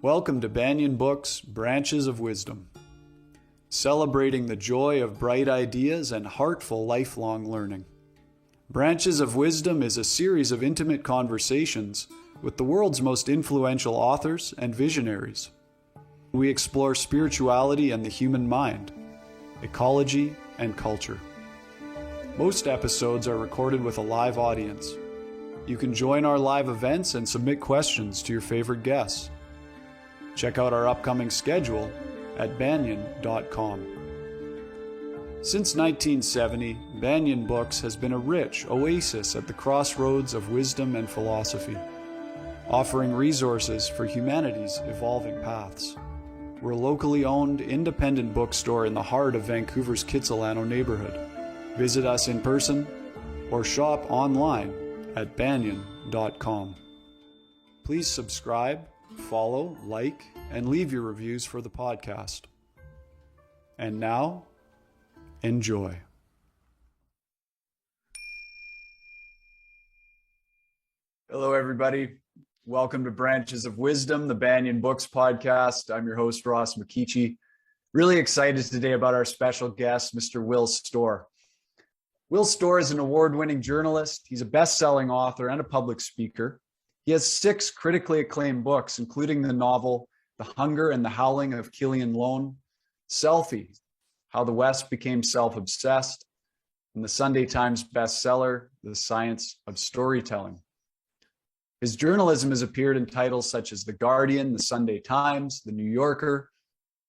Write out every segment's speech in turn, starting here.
Welcome to Banyen Books, Branches of Wisdom, celebrating the joy of bright ideas and heartful lifelong learning. Branches of Wisdom is a series of intimate conversations with the world's most influential authors and visionaries. We explore spirituality and the human mind, ecology and culture. Most episodes are recorded with a live audience. You can join our live events and submit questions to your favorite guests. Check out our upcoming schedule at banyen.com. Since 1970, Banyen Books has been a rich oasis at the crossroads of wisdom and philosophy, offering resources for humanity's evolving paths. We're a locally owned, independent bookstore in the heart of Vancouver's Kitsilano neighborhood. Visit us in person or shop online at banyen.com. Please subscribe, follow, like, and leave your reviews for the podcast. And now, enjoy. Hello, everybody. Welcome to Branches of Wisdom, the Banyen Books podcast. I'm your host, Ross McKeechee. Really excited today about our special guest, Mr. Will Storr. Will Storr is an award-winning journalist. He's a best-selling author and a public speaker. He has 6 critically acclaimed books, including the novel The Hunger and the Howling of Killian Lone, Selfie, How the West Became Self-Obsessed, and the Sunday Times bestseller, The Science of Storytelling. His journalism has appeared in titles such as The Guardian, The Sunday Times, The New Yorker,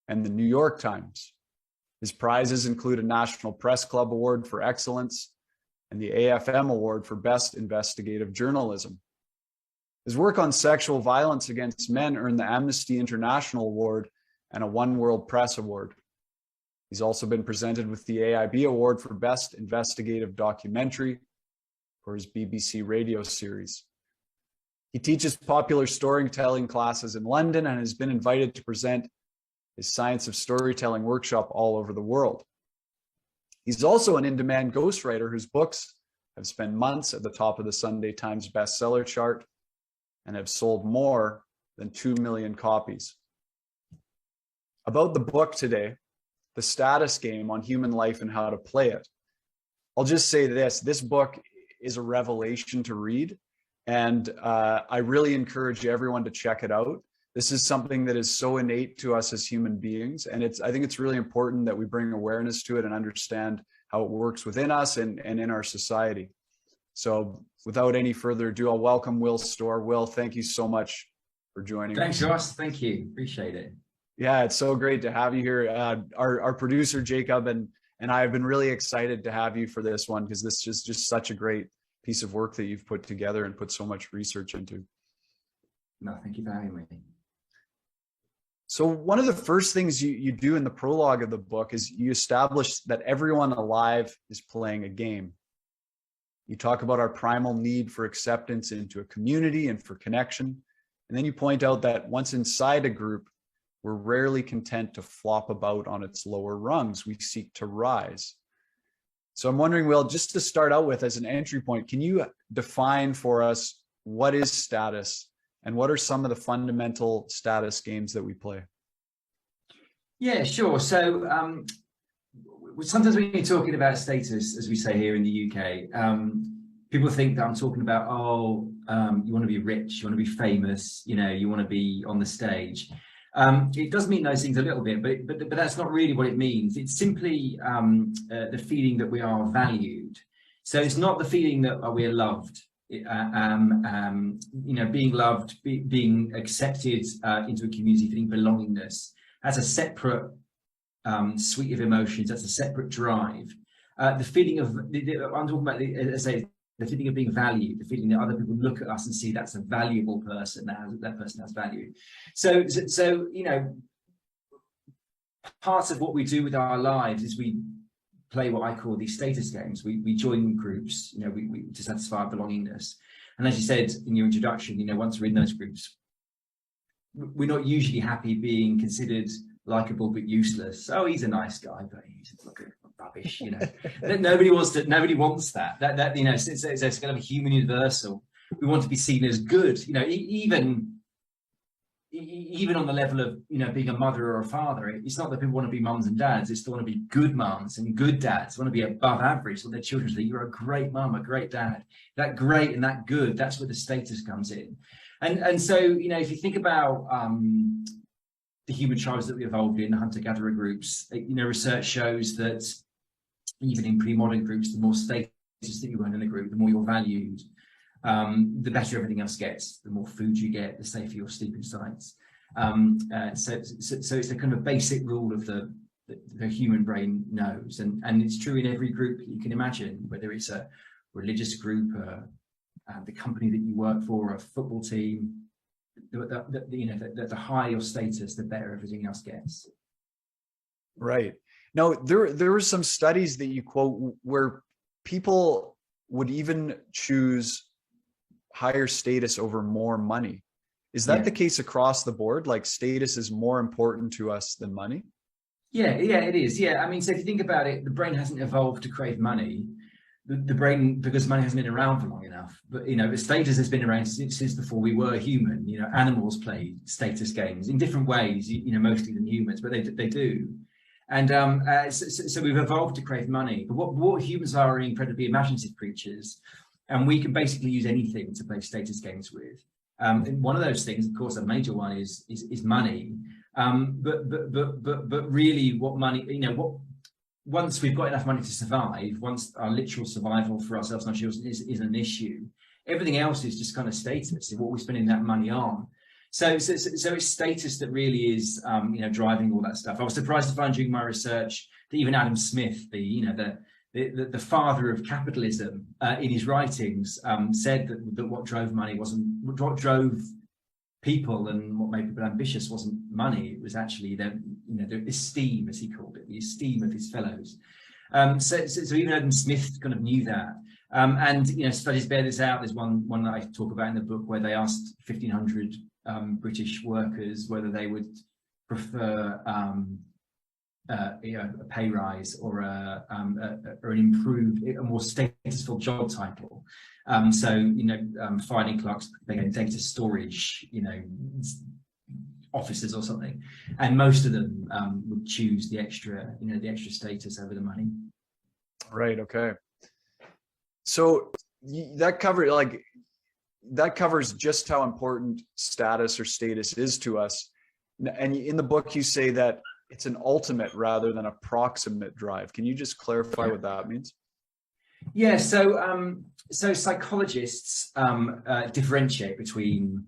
and The New York Times. His prizes include a National Press Club Award for Excellence and the AFM Award for Best Investigative Journalism. His work on sexual violence against men earned the Amnesty International Award and a One World Press Award. He's also been presented with the AIB Award for Best Investigative Documentary for his BBC radio series. He teaches popular storytelling classes in London and has been invited to present his Science of Storytelling workshop all over the world. He's also an in-demand ghostwriter whose books have spent months at the top of the Sunday Times bestseller chart and have sold more than 2 million copies. About the book today, The Status Game on Human Life and How to Play It. I'll just say this book is a revelation to read, and I really encourage everyone to check it out. This is something that is so innate to us as human beings, and I think it's really important that we bring awareness to it and understand how it works within us and in our society. So without any further ado, I'll welcome Will Storr. Will, thank you so much for joining us. Thanks, Ross. Thank you. Appreciate it. Yeah, it's so great to have you here. Our producer, Jacob, and I have been really excited to have you for this one because this is just such a great piece of work that you've put together and put so much research into. No, thank you for having me. So one of the first things you do in the prologue of the book is you establish that everyone alive is playing a game. You talk about our primal need for acceptance into a community and for connection. And then you point out that once inside a group, we're rarely content to flop about on its lower rungs. We seek to rise. So I'm wondering, Will, just to start out with as an entry point, can you define for us what is status and what are some of the fundamental status games that we play? Yeah, sure. So sometimes when you're talking about status, as we say here in the UK, people think that I'm talking about, you want to be rich, you want to be famous, you want to be on the stage. It does mean those things a little bit, but that's not really what it means. It's simply the feeling that we are valued. So it's not the feeling that we are loved. Being loved, being accepted into a community, feeling belongingness. That's a separate suite of emotions. That's a separate drive. The feeling of I'm talking about, as I say, the feeling of being valued, the feeling that other people look at us and see that's a valuable person. That person has value. So part of what we do with our lives is we play what I call these status games. We join groups, we to satisfy our belongingness. And as you said in your introduction, once we're in those groups, we're not usually happy being considered likable but useless. Oh, he's a nice guy, but he's rubbish. Nobody wants that. It's kind of a human universal. We want to be seen as good. Even even on the level of, being a mother or a father, it's not that people want to be mums and dads. It's they want to be good mums and good dads. They want to be above average. So their children say, you're a great mum, a great dad. That great and that good, that's where the status comes in. And so, if you think about the human tribes that we evolved in, hunter-gatherer groups, research shows that even in pre-modern groups, the more status that you earn in the group, the more you're valued, the better everything else gets. The more food you get, the safer your sleeping sites. So it's a kind of basic rule of the human brain knows, and it's true in every group that you can imagine, whether it's a religious group, the company that you work for, a football team. The higher your status, the better everything else gets. Right. Now, there were some studies that you quote where people would even choose higher status over more money. Is that the case across the board? Like, status is more important to us than money? Yeah, it is. Yeah, I mean, so if you think about it, the brain hasn't evolved to crave money. The brain, because money hasn't been around for long enough, but the status has been around since before we were human. Animals play status games in different ways, mostly than humans, but they do. And so we've evolved to crave money. But what humans are incredibly imaginative creatures, and we can basically use anything to play status games with. And one of those things, of course, a major one is money. But really, what money, once we've got enough money to survive, once our literal survival for ourselves and our children is an issue, everything else is just kind of status and what we're spending that money on. So it's status that really is, driving all that stuff. I was surprised to find during my research that even Adam Smith, the father of capitalism, in his writings, said that what drove money what drove people and what made people ambitious wasn't money. It was actually their esteem, as he called it, the esteem of his fellows. So even Adam Smith kind of knew that. And studies bear this out. There's one that I talk about in the book where they asked 1,500 British workers whether they would prefer a pay rise or an improved, a more statusful job title. Finding clerks, they get data storage, officers or something, and most of them would choose the extra status over the money. Right. Okay. So that covers just how important status or status is to us. And in the book, you say that it's an ultimate rather than a proximate drive. Can you just clarify what that means? Yeah. So psychologists differentiate between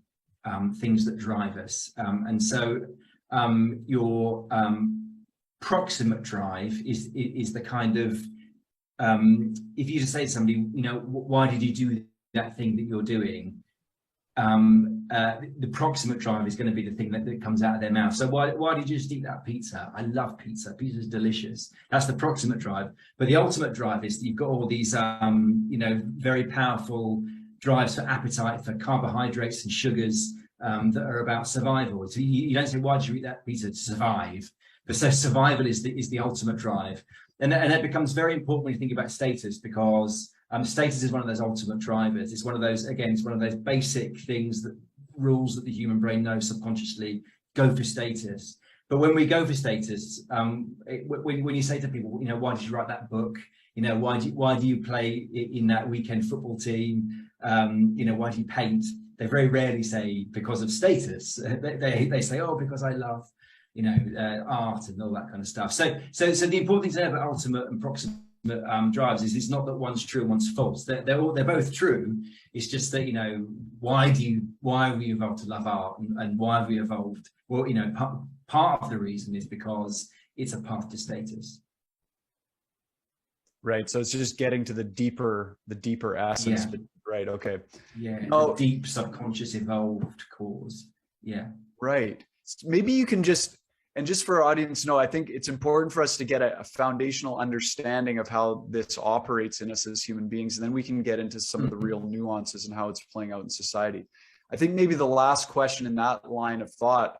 things that drive us, and so your proximate drive is the kind of, if you just say to somebody, why did you do that thing that you're doing? The proximate drive is going to be the thing that comes out of their mouth. So why did you just eat that pizza? I love pizza. Pizza's delicious. That's the proximate drive. But the ultimate drive is that you've got all these, very powerful drives for appetite, for carbohydrates and sugars that are about survival. So you don't say, why did you eat that pizza? To survive. But so survival is the ultimate drive. And that becomes very important when you think about status, because status is one of those ultimate drivers. It's one of those basic things, rules that the human brain knows subconsciously. Go for status. But when we go for status, when you say to people, why did you write that book? Why do you play in that weekend football team? Why do you paint? They very rarely say because of status. They say, oh, because I love art and all that kind of stuff. So the important thing to know about ultimate and proximate drives is it's not that one's true and one's false. They're both true. It's just that why have we evolved to love art, and why have we evolved? Well, part of the reason is because it's a path to status. Right. So it's just getting to the deeper essence. Yeah. Right. Okay. Yeah. The deep subconscious evolved cause. Yeah. Right. Maybe you can just for our audience know, I think it's important for us to get a foundational understanding of how this operates in us as human beings, and then we can get into some of the real nuances and how it's playing out in society. I think maybe the last question in that line of thought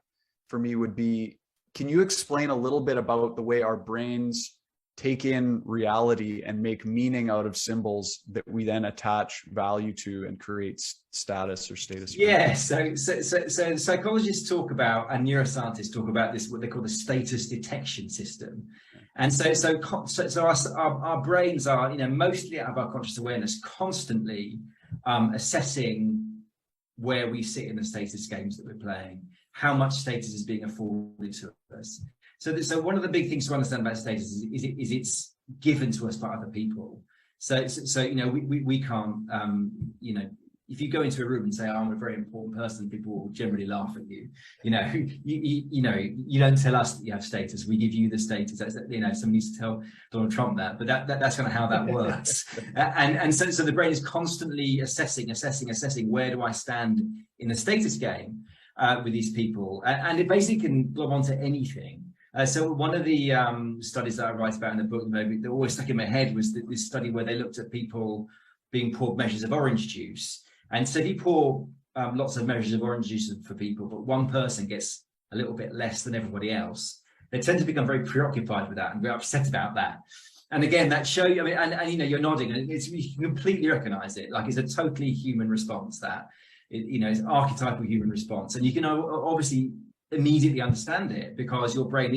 for me would be, can you explain a little bit about the way our brains take in reality and make meaning out of symbols that we then attach value to and create status or status. Yeah, so psychologists talk about, and neuroscientists talk about this, what they call the status detection system. And so our brains are, mostly out of our conscious awareness, constantly assessing where we sit in the status games that we're playing, how much status is being afforded to us. So one of the big things to understand about status is it's given to us by other people. So we can't, if you go into a room and say, I'm a very important person, people will generally laugh at you. You don't tell us that you have status. We give you the status. Somebody needs to tell Donald Trump that, but that's kind of how that works. So the brain is constantly assessing, where do I stand in the status game with these people? And it basically can blow onto anything. So one of the studies that I write about in the book that always stuck in my head was this study where they looked at people being poured measures of orange juice. And so if you pour lots of measures of orange juice for people, but one person gets a little bit less than everybody else, they tend to become very preoccupied with that and very upset about that. And again, that show you, you're nodding, and you can completely recognize it. Like, it's a totally human response, that, it's an archetypal human response. And you can obviously immediately understand it, because your brain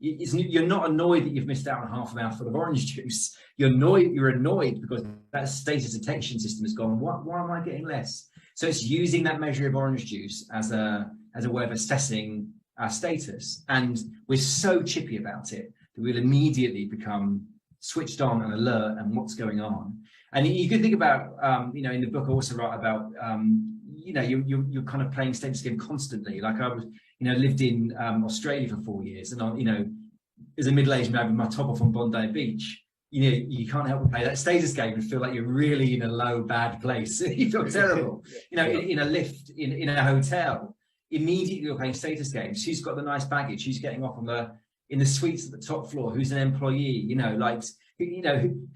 you're not annoyed that you've missed out on half a mouthful of orange juice. You're annoyed because that status detection system has gone, why am I getting less? So it's using that measure of orange juice as a way of assessing our status. And we're so chippy about it that we'll immediately become switched on and alert and what's going on. And you could think about, in the book I also write about, you're kind of playing status game constantly. Like, I was, lived in Australia for 4 years, and as a middle-aged man with my top off on Bondi Beach, you can't help but play that status game and feel like you're really in a low, bad place. You feel terrible. In a lift, in a hotel, immediately you're playing status games. Who's got the nice baggage? Who's getting off in the suites at the top floor? Who's an employee?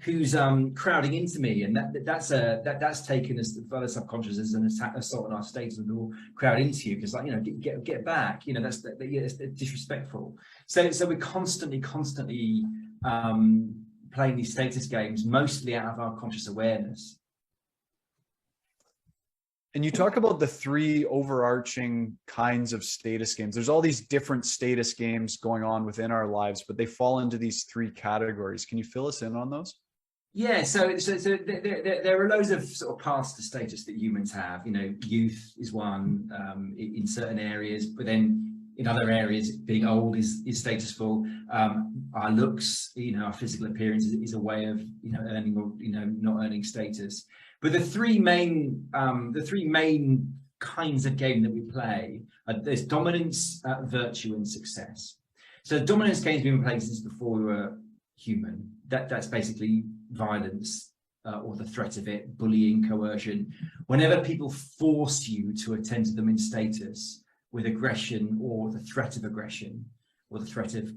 Who's crowding into me? And that's taken as by the subconscious as an assault on our status, and all crowd into you, because get back. That's disrespectful. So we're constantly playing these status games, mostly out of our conscious awareness. And you talk about the three overarching kinds of status games. There's all these different status games going on within our lives, but they fall into these three categories. Can you fill us in on those? Yeah, so there are loads of sort of paths to status that humans have. Youth is one in certain areas, but then in other areas, being old is statusful. Our looks, our physical appearance is a way of earning or not earning status. But the three main kinds of game that we play there's dominance, virtue, and success. So dominance games we've been playing since before we were human. That's basically violence or the threat of it, bullying, coercion. Whenever people force you to attend to them in status with aggression or the threat of aggression, or the threat of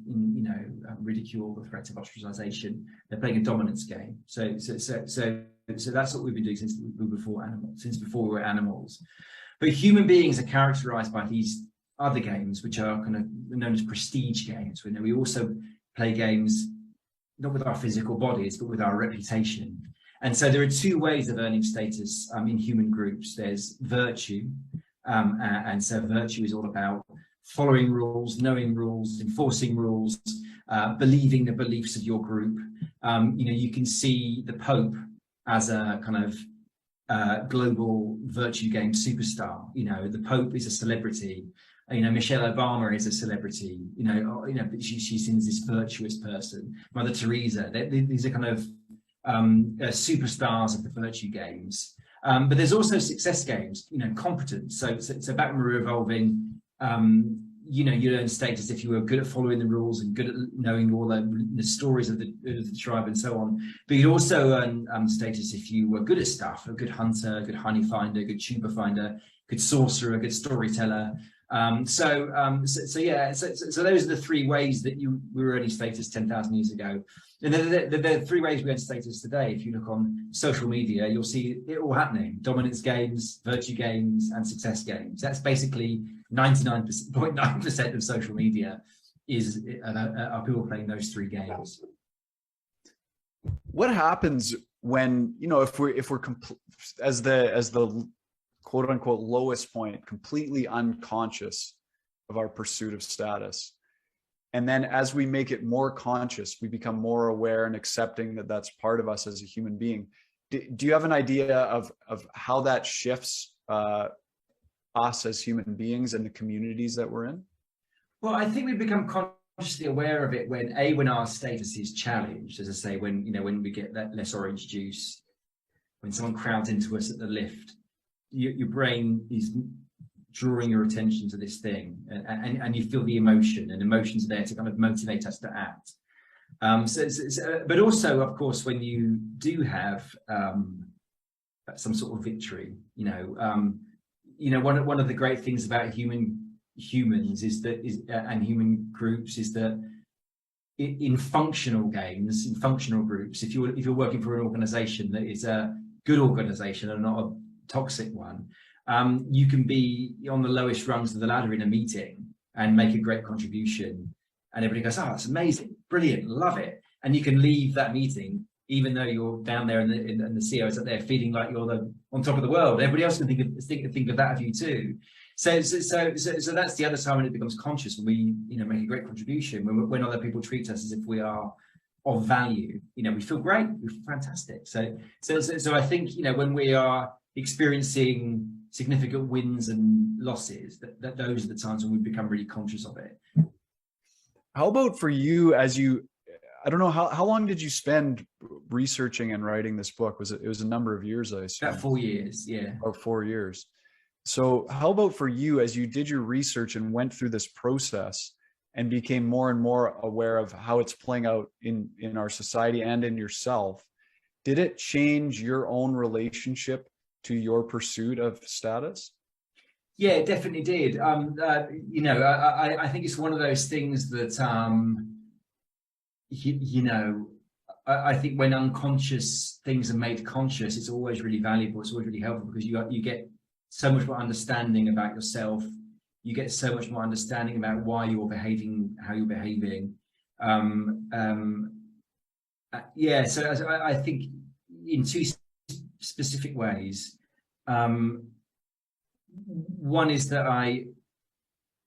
ridicule, the threat of ostracization, they're playing a dominance game. So that's what we've been doing since before we were animals. But human beings are characterized by these other games, which are kind of known as prestige games. We also play games not with our physical bodies, but with our reputation. And so there are two ways of earning status in human groups. There's virtue, and so virtue is all about following rules, knowing rules, enforcing rules, believing the beliefs of your group. You can see the Pope as a kind of global virtue game superstar. The Pope is a celebrity. Michelle Obama is a celebrity. She's seen as this virtuous person. Mother Teresa. These are kind of superstars of the virtue games. But there's also success games. Competence. So back when we were evolving, you learn status if you were good at following the rules and good at knowing all the stories of the tribe and so on. But you'd also earn status if you were good at stuff, a good hunter, a good honey finder, a good tuber finder, good sorcerer, a good storyteller. So those are the three ways that we were earning status 10,000 years ago. And the three ways we earn status today. If you look on social media, you'll see it all happening: dominance games, virtue games, and success games. That's basically 99.9% of social media are people playing those three games. What happens when, if we're as the quote unquote lowest point, completely unconscious of our pursuit of status? And then as we make it more conscious, we become more aware and accepting that that's part of us as a human being. Do you have an idea of how that shifts us as human beings and the communities that we're in? Well, I think we become consciously aware of it when our status is challenged, as I say, when we get that less orange juice, when someone crowds into us at the lift, your brain is drawing your attention to this thing, and you feel the emotion, and emotions are there to kind of motivate us to act. But also, of course, when you do have some sort of victory, one of the great things about humans and human groups is that in functional games, in functional groups, if you're working for an organization that is a good organization and not a toxic one, you can be on the lowest rungs of the ladder in a meeting and make a great contribution, and everybody goes, "Oh, that's amazing, brilliant, love it," and you can leave that meeting even though you're down there and the CEO is up there feeling like you're on top of the world. Everybody else can think of that of you too. So that's the other time when it becomes conscious, when we make a great contribution, when other people treat us as if we are of value. We feel great, we feel fantastic. So I think when we are experiencing significant wins and losses, that those are the times when we become really conscious of it. How about for you, I don't know, how long did you spend researching and writing this book? It was a number of years, I assume. About 4 years, yeah. About 4 years. So how about for you, as you did your research and went through this process and became more and more aware of how it's playing out in our society and in yourself, did it change your own relationship to your pursuit of status? Yeah, it definitely did. I think it's one of those things that, I think when unconscious things are made conscious, it's always really valuable. It's always really helpful because you get so much more understanding about yourself. You get so much more understanding about why you're behaving, how you're behaving. So I think in two specific ways. One is that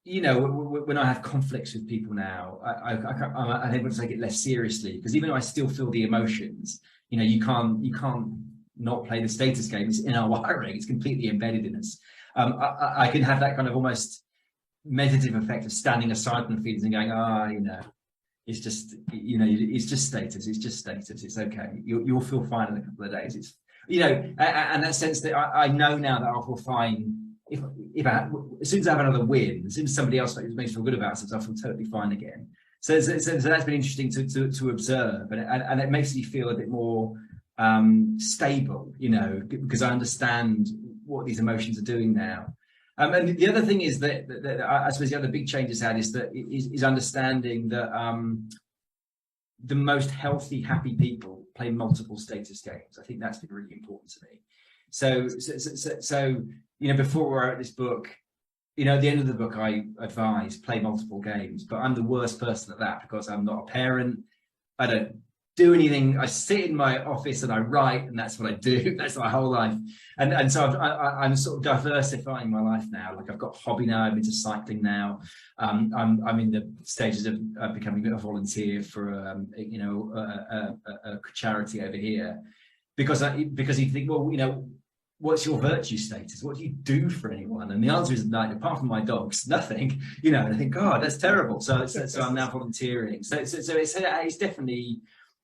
when I have conflicts with people now, I'm able to take it less seriously, because even though I still feel the emotions, you can't not play the status game. It's in our wiring. It's completely embedded in us. I can have that kind of almost meditative effect of standing aside from the feelings and going, it's just, it's just status. It's just status. It's okay. You'll feel fine in a couple of days. It's, and that sense that I know now that I'll feel fine if as soon as I have another win, as soon as somebody else makes me feel good about themselves, I'll feel totally fine again. So that's been interesting to observe, and it makes you feel a bit more stable, because I understand what these emotions are doing now. And the other thing is that I suppose the other big change it's had is understanding that the most healthy, happy people play multiple status games. I think that's been really important to me. So before I wrote this book, at the end of the book, I advise play multiple games, but I'm the worst person at that because I'm not a parent. I don't do anything. I sit in my office and I write, and that's what I do. That's my whole life. And so I'm sort of diversifying my life now. Like I've got a hobby now. I'm into cycling now. I'm in the stages of becoming a volunteer for a charity over here, because you think, well, what's your virtue status? What do you do for anyone? And the answer is, like, apart from my dogs, nothing. And I think, God, that's terrible. So I'm now volunteering. So it's definitely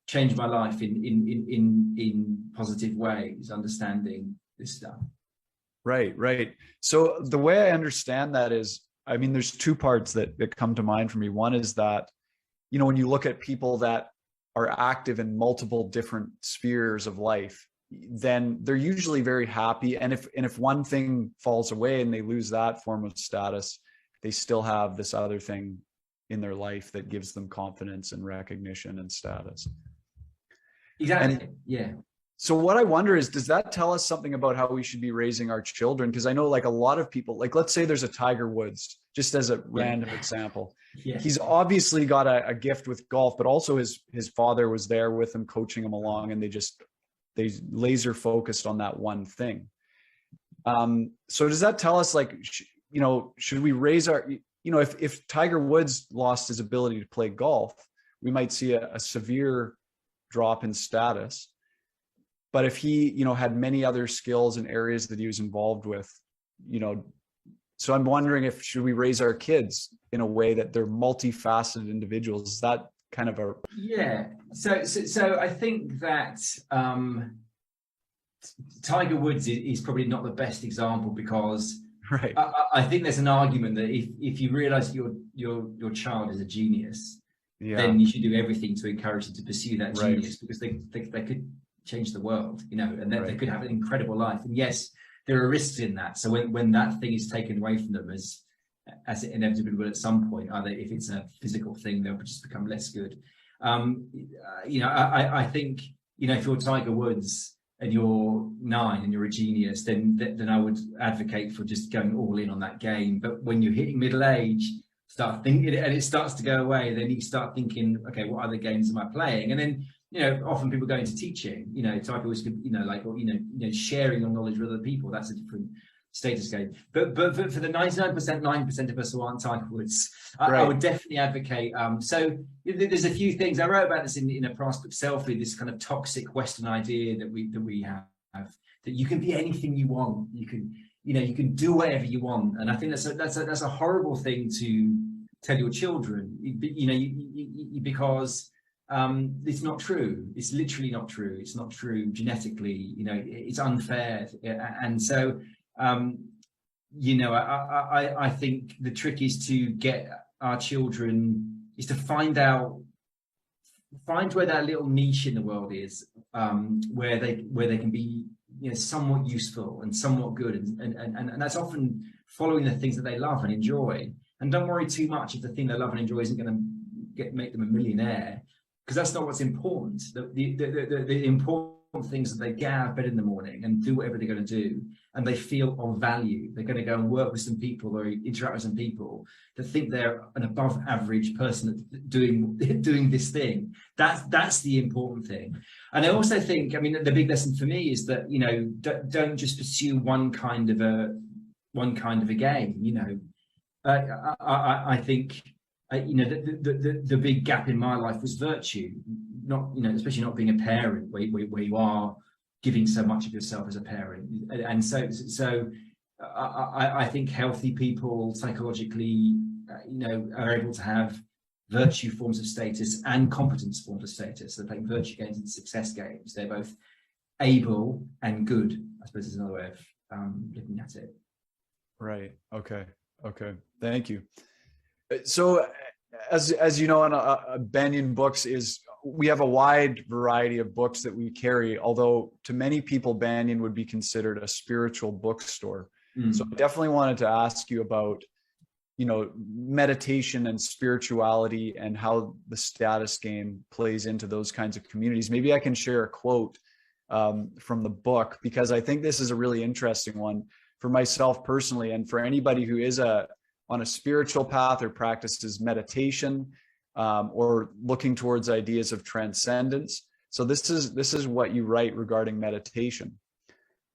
changed my life in positive ways, understanding this stuff. Right. So the way I understand that is, there's two parts that come to mind for me. One is that, when you look at people that are active in multiple different spheres of life, then they're usually very happy. And if one thing falls away and they lose that form of status, they still have this other thing in their life that gives them confidence and recognition and status. Exactly. Yeah. So what I wonder is, does that tell us something about how we should be raising our children? Because I know like a lot of people, like let's say there's a Tiger Woods, just as a random example. Yeah. He's obviously got a gift with golf, but also his father was there with him, coaching him along, and they laser focused on that one thing. So does that tell us like, should we raise our, if Tiger Woods lost his ability to play golf, we might see a severe drop in status. But if he, had many other skills and areas that he was involved with, so I'm wondering should we raise our kids in a way that they're multifaceted individuals? Is that kind of a... Yeah. So I think that Tiger Woods is probably not the best example, because right. I think there's an argument that if you realize your child is a genius, then you should do everything to encourage them to pursue that genius, because they could change the world, and they could have an incredible life. And yes, there are risks in that. So when that thing is taken away from them, as it inevitably will at some point, either if it's a physical thing, they'll just become less good. I think, if you're Tiger Woods and you're 9 and you're a genius, then I would advocate for just going all in on that game. But when you're hitting middle age, start thinking, and it starts to go away, then you start thinking, okay, what other games am I playing? And then, often people go into teaching, Tiger Woods could, sharing your knowledge with other people. That's a different status game. But for the 9% of us who aren't Tiger Woods, I would definitely advocate. So there's a few things. I wrote about this in a past book, Selfie, this kind of toxic Western idea that we have, that you can be anything you want. You can do whatever you want. And I think that's a horrible thing to tell your children, because it's not true. It's literally not true. It's not true genetically. It's unfair. And so, I think the trick is to get our children, is to find where that little niche in the world is, where they can be, somewhat useful and somewhat good, and that's often following the things that they love and enjoy. And don't worry too much if the thing they love and enjoy isn't going to make them a millionaire, because that's not what's important. The important things that they get out of bed in the morning and do whatever they're going to do, and they feel of value. They're going to go and work with some people or interact with some people that think they're an above average person doing this thing. That's the important thing. And I also think, the big lesson for me is that, don't just pursue one kind of a game. I think, the big gap in my life was virtue, not, especially not being a parent where you are giving so much of yourself as a parent. And so I think healthy people psychologically, are able to have virtue forms of status and competence forms of status. They're playing virtue games and success games. They're both able and good, I suppose, is another way of looking at it. Right. Okay. Thank you. So as you know, on Banyen Books we have a wide variety of books that we carry, although to many people, Banyen would be considered a spiritual bookstore. So I definitely wanted to ask you about, meditation and spirituality and how the status game plays into those kinds of communities. Maybe I can share a quote from the book, because I think this is a really interesting one for myself personally, and for anybody who is on a spiritual path or practices meditation, or looking towards ideas of transcendence. So this is what you write regarding meditation.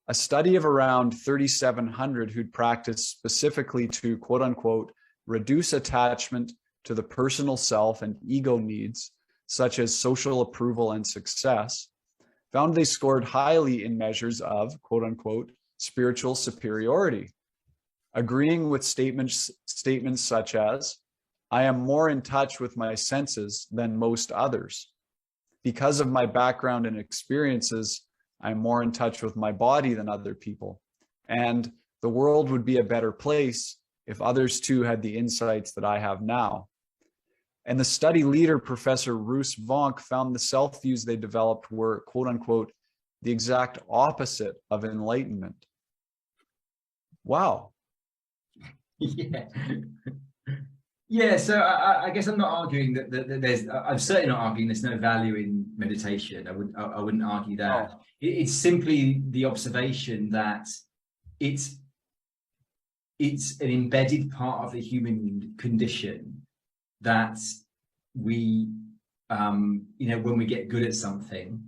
A study of around 3,700 who'd practiced specifically to, quote unquote, reduce attachment to the personal self and ego needs, such as social approval and success, found they scored highly in measures of, quote unquote, spiritual superiority, agreeing with statements such as, I am more in touch with my senses than most others. Because of my background and experiences, I'm more in touch with my body than other people. And the world would be a better place if others too had the insights that I have now. And the study leader, Professor Roos Vonk, found the self-views they developed were, quote unquote, the exact opposite of enlightenment. Wow. Yeah. Yeah, so I guess I'm not arguing that there's. I'm certainly not arguing there's no value in meditation. I wouldn't argue that. Oh, It's simply the observation that it's it's an embedded part of the human condition that we, when we get good at something,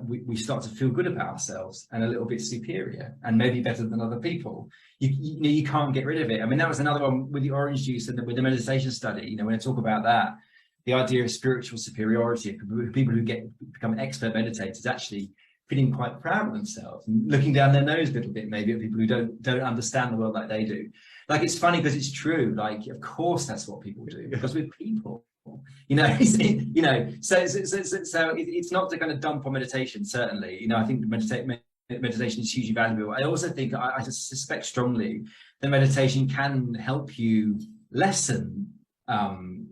we start to feel good about ourselves and a little bit superior and maybe better than other people. You can't get rid of it. I mean, that was another one with the orange juice and with the meditation study. When I talk about that, the idea of spiritual superiority, people who become expert meditators actually feeling quite proud of themselves and looking down their nose a little bit, maybe at people who don't understand the world like they do. Like, it's funny because it's true. Like, of course, that's what people do because we're people. So it's not to kind of dump on meditation. Certainly, I think meditation is hugely valuable. I also think I suspect strongly that meditation can help you lessen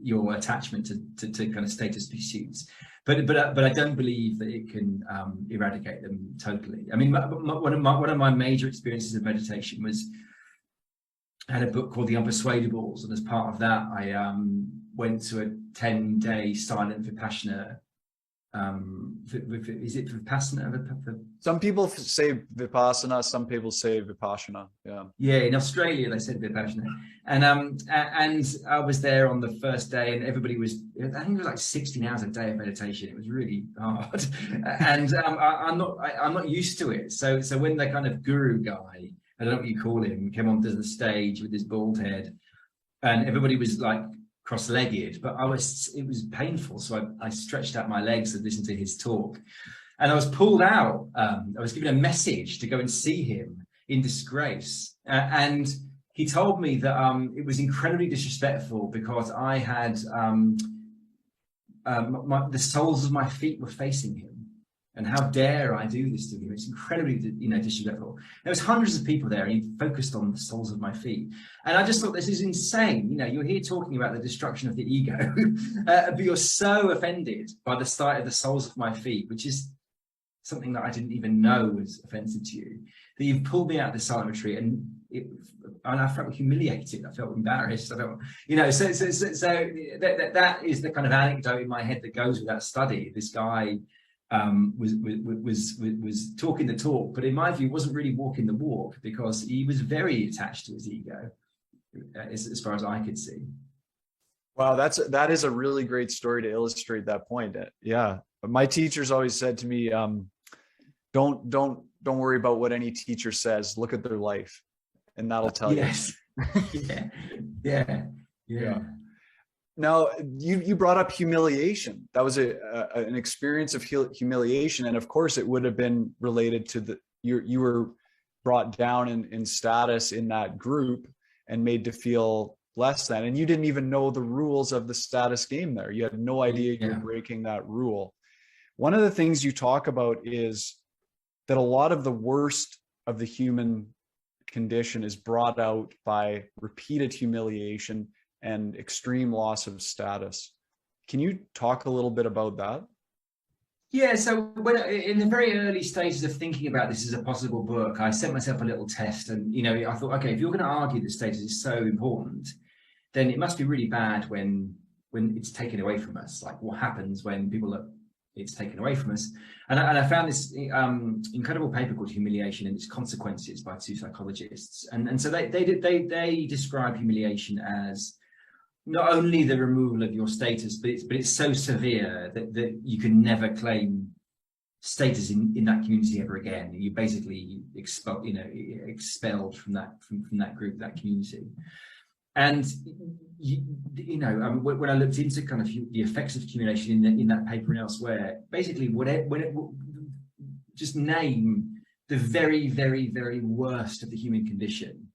your attachment to kind of status pursuits, but I don't believe that it can eradicate them totally. I mean, one of my major experiences of meditation was I had a book called The Unpersuadables, and as part of that, I went to a 10-day silent Vipassana. Is it Vipassana? some people say Vipassana, some people say Vipassana. Yeah. Yeah, in Australia they said Vipassana, and I was there on the first day, and everybody was. I think it was like 16 hours a day of meditation. It was really hard, and I'm not used to it. So when the kind of guru guy, I don't know what you call him, came onto the stage with his bald head, and everybody was like cross-legged, but it was painful. So I stretched out my legs and listened to his talk, and I was pulled out. I was given a message to go and see him in disgrace, and he told me that it was incredibly disrespectful because I had the soles of my feet were facing him. And how dare I do this to him? It's incredibly, disrespectful. There was hundreds of people there, and he focused on the soles of my feet. And I just thought, this is insane. You're here talking about the destruction of the ego, but you're so offended by the sight of the soles of my feet, which is something that I didn't even know was offensive to you, that you've pulled me out of the silent retreat, and I felt humiliated. I felt embarrassed. I felt, so that is the kind of anecdote in my head that goes with that study. This guy was talking the talk, but in my view wasn't really walking the walk, because he was very attached to his ego, as far as I could see. Wow, that is a really great story to illustrate that point. Yeah, my teachers always said to me, don't worry about what any teacher says. Look at their life, and that'll tell you. Yes. Yeah. Now, you brought up humiliation. That was an experience of humiliation, and of course, it would have been related to you were brought down in status in that group and made to feel less than, and you didn't even know the rules of the status game there. You had no idea you were breaking that rule. One of the things you talk about is that a lot of the worst of the human condition is brought out by repeated humiliation and extreme loss of status. Can you talk a little bit about that? Yeah, so in the very early stages of thinking about this as a possible book, I set myself a little test, and I thought, okay, if you're going to argue that status is so important, then it must be really bad when it's taken away from us. Like, what happens when it's taken away from us? And I found this incredible paper called "Humiliation and Its Consequences" by two psychologists, and so they describe humiliation as not only the removal of your status, but it's so severe that you can never claim status in that community ever again. You're basically expelled from that group, that community. And when I looked into kind of the effects of accumulation in that paper and elsewhere, basically just name the very, very, very worst of the human condition,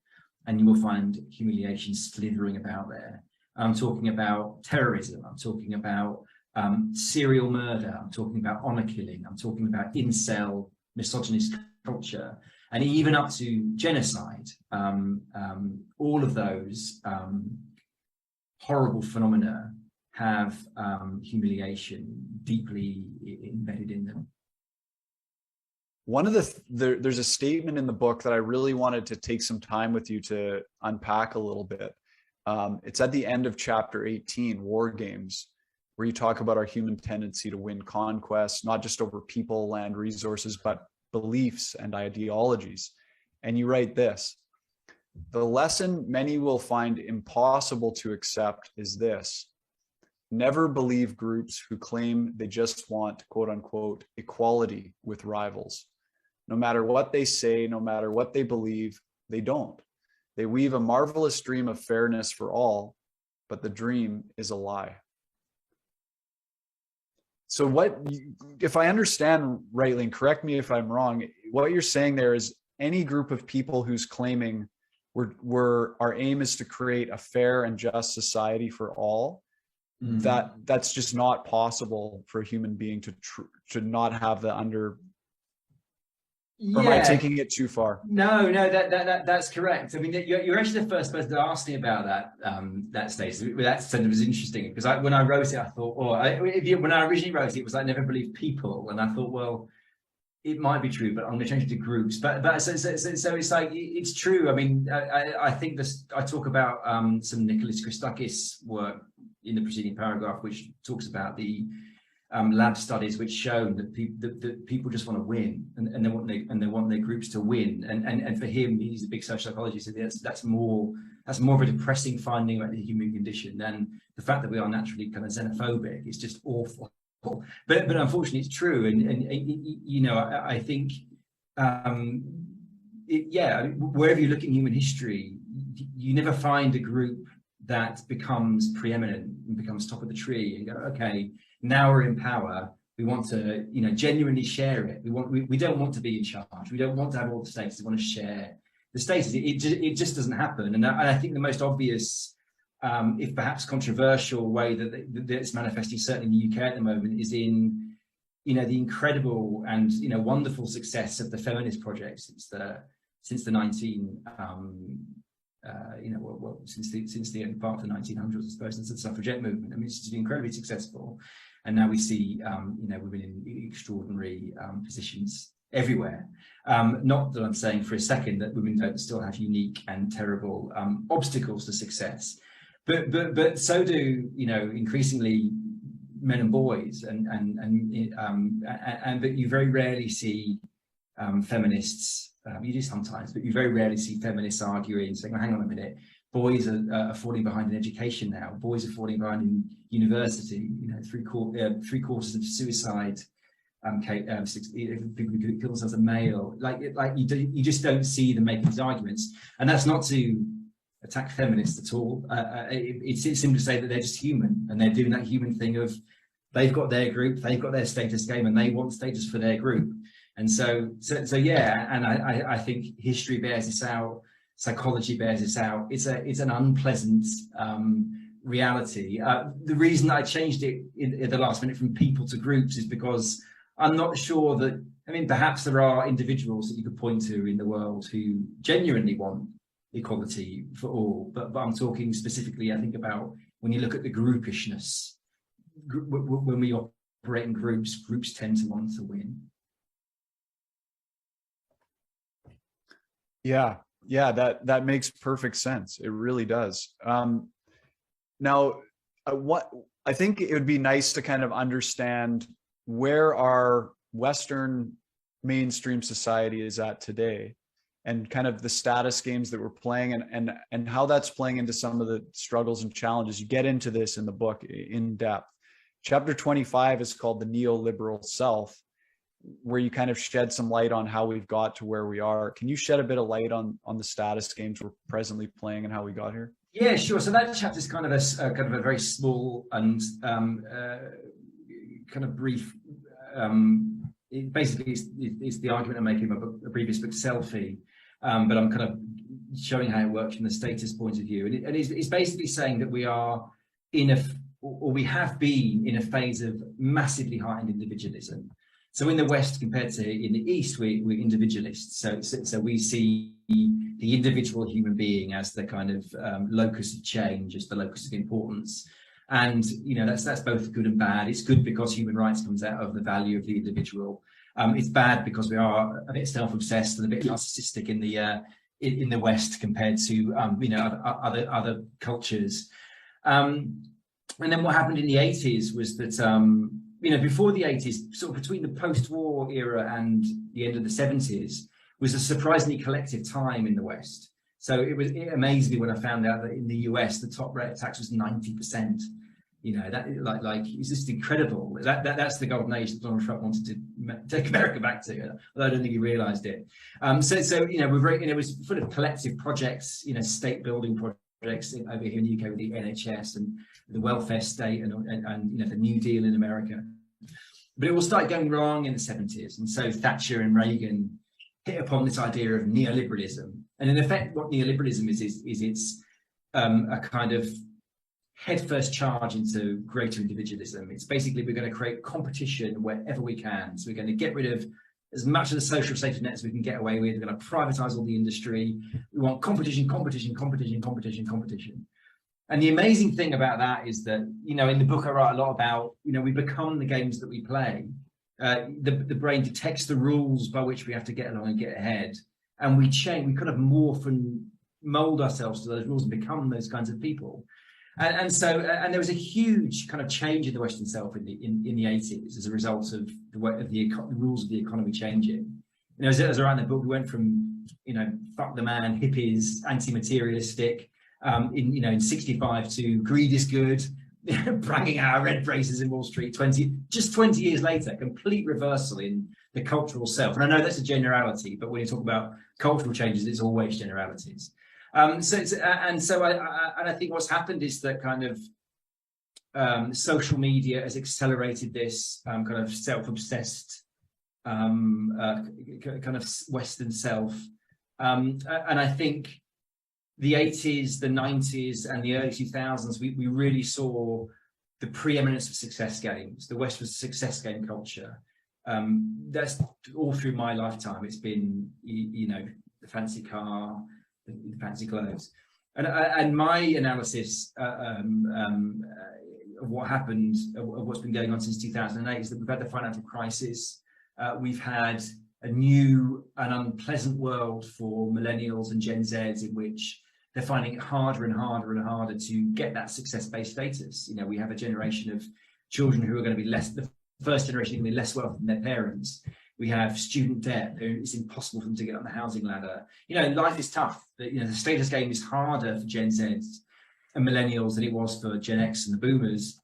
and you will find humiliation slithering about there. I'm talking about terrorism. I'm talking about serial murder. I'm talking about honor killing. I'm talking about incel misogynist culture, and even up to genocide. All of those horrible phenomena have humiliation deeply embedded in them. One of there's a statement in the book that I really wanted to take some time with you to unpack a little bit. It's at the end of chapter 18, War Games, where you talk about our human tendency to win conquest, not just over people, land, resources, but beliefs and ideologies. And you write this: the lesson many will find impossible to accept is this: never believe groups who claim they just want, quote unquote, equality with rivals. No matter what they say, no matter what they believe, they don't. They weave a marvelous dream of fairness for all, but the dream is a lie. So if I understand rightly, and correct me if I'm wrong, what you're saying there is any group of people who's claiming our aim is to create a fair and just society for all, that's just not possible for a human being to not have the under. Or am I taking it too far? No, that's correct. I mean, you're actually the first person to ask me about that status. That sentence was interesting because when I wrote it, I thought, when I originally wrote it, it was like never believe people, and I thought, well, it might be true, but I'm going to change it to groups. But so it's like it's true. I mean, I think I talk about some Nicholas Christakis work in the preceding paragraph, which talks about the lab studies which show that people just want to win, and they want their groups to win. And for him, he's a big social psychologist, so that's more of a depressing finding about the human condition than the fact that we are naturally kind of xenophobic. It's just awful. But unfortunately, it's true, and you know, I think wherever you look in human history, you never find a group that becomes preeminent and becomes top of the tree and go, okay, now we're in power. We want to, you know, genuinely share it. We don't want to be in charge. We don't want to have all the status. We want to share the status. It just doesn't happen. And I think the most obvious, if perhaps controversial way that it's manifesting, certainly in the UK at the moment, is in, you know, the incredible and, you know, wonderful success of the feminist project since the part of the 1900s, I suppose, since the suffragette movement. I mean, it's been incredibly successful, and now we see, you know, women in extraordinary positions everywhere. Not that I'm saying for a second that women don't still have unique and terrible obstacles to success, but so do, you know, increasingly men and boys, and but you very rarely see feminists. You do sometimes, but you very rarely see feminists arguing, saying, well, hang on a minute, boys are falling behind in education now. Boys are falling behind in university. You know, three quarters of suicide, people who kill themselves are male. Like you just don't see them making these arguments. And that's not to attack feminists at all. It's simply to say that they're just human, and they're doing that human thing of they've got their group, they've got their status game, and they want status for their group. And so yeah, and I think history bears this out, psychology bears this out. It's an unpleasant reality. The reason I changed it in the last minute from people to groups is because I'm not sure that, I mean, perhaps there are individuals that you could point to in the world who genuinely want equality for all, but I'm talking specifically, I think, about when you look at the groupishness. When we operate in groups tend to want to win. Yeah, that makes perfect sense. It really does. Now, what I think it would be nice to kind of understand where our Western mainstream society is at today, and kind of the status games that we're playing, and how that's playing into some of the struggles and challenges. You get into this in the book in depth. Chapter 25 is called The Neoliberal Self, where you kind of shed some light on how we've got to where we are. Can you shed a bit of light on the status games we're presently playing and how we got here? Yeah, sure. So that chapter is kind of a very small and kind of brief. It basically is the argument I'm making about a previous book, Selfie, but I'm kind of showing how it works from the status point of view. And it's basically saying that we are we have been in a phase of massively heightened individualism. So in the West, compared to in the East, we're individualists. So we see the individual human being as the kind of locus of change, as the locus of importance. And, you know, that's both good and bad. It's good because human rights comes out of the value of the individual. It's bad because we are a bit self-obsessed and a bit narcissistic in in the West compared to other cultures. And then what happened in the 80s was that before the 80s, sort of between the post-war era and the end of the 70s, was a surprisingly collective time in the West. So it amazed me when I found out that in the US the top rate of tax was 90%. That it's just incredible. That's the golden age that Donald Trump wanted to take America back to, although I don't think he realised it. We're very, it was full of collective projects, state building projects over here in the UK with the NHS and the welfare state and the New Deal in America. But it all started going wrong in the 70s, and so Thatcher and Reagan hit upon this idea of neoliberalism. And in effect, what neoliberalism is it's a kind of headfirst charge into greater individualism. It's basically, we're going to create competition wherever we can. So we're going to get rid of as much of the social safety net as we can get away with. We're going to privatize all the industry. We want competition. And the amazing thing about that is that, in the book I write a lot about, we become the games that we play. The brain detects the rules by which we have to get along and get ahead. And we change, we kind of morph and mold ourselves to those rules and become those kinds of people. And there was a huge kind of change in the Western self in the 80s as a result of the rules of the economy changing. As I write in the book, we went from fuck the man, hippies, anti-materialistic, in 65 to greed is good, bragging our red braces in Wall Street. 20 years later, complete reversal in the cultural self. And I know that's a generality, but when you talk about cultural changes, it's always generalities. I think what's happened is that kind of social media has accelerated this kind of self-obsessed kind of Western self. And I think the 80s, the 90s, and the early 2000s, we really saw the preeminence of success games. The West was a success game culture. That's all through my lifetime. It's been, the fancy car, the fancy clothes, and my analysis of what happened, of what's been going on since 2008, is that we've had the financial crisis. We've had a new and unpleasant world for millennials and Gen Zs, in which they're finding it harder and harder and harder to get that success-based status. We have a generation of children who are going to be the first generation is going to be less wealthy than their parents. We have student debt. It's impossible for them to get on the housing ladder. Life is tough. The status game is harder for Gen Zs and millennials than it was for Gen X and the boomers.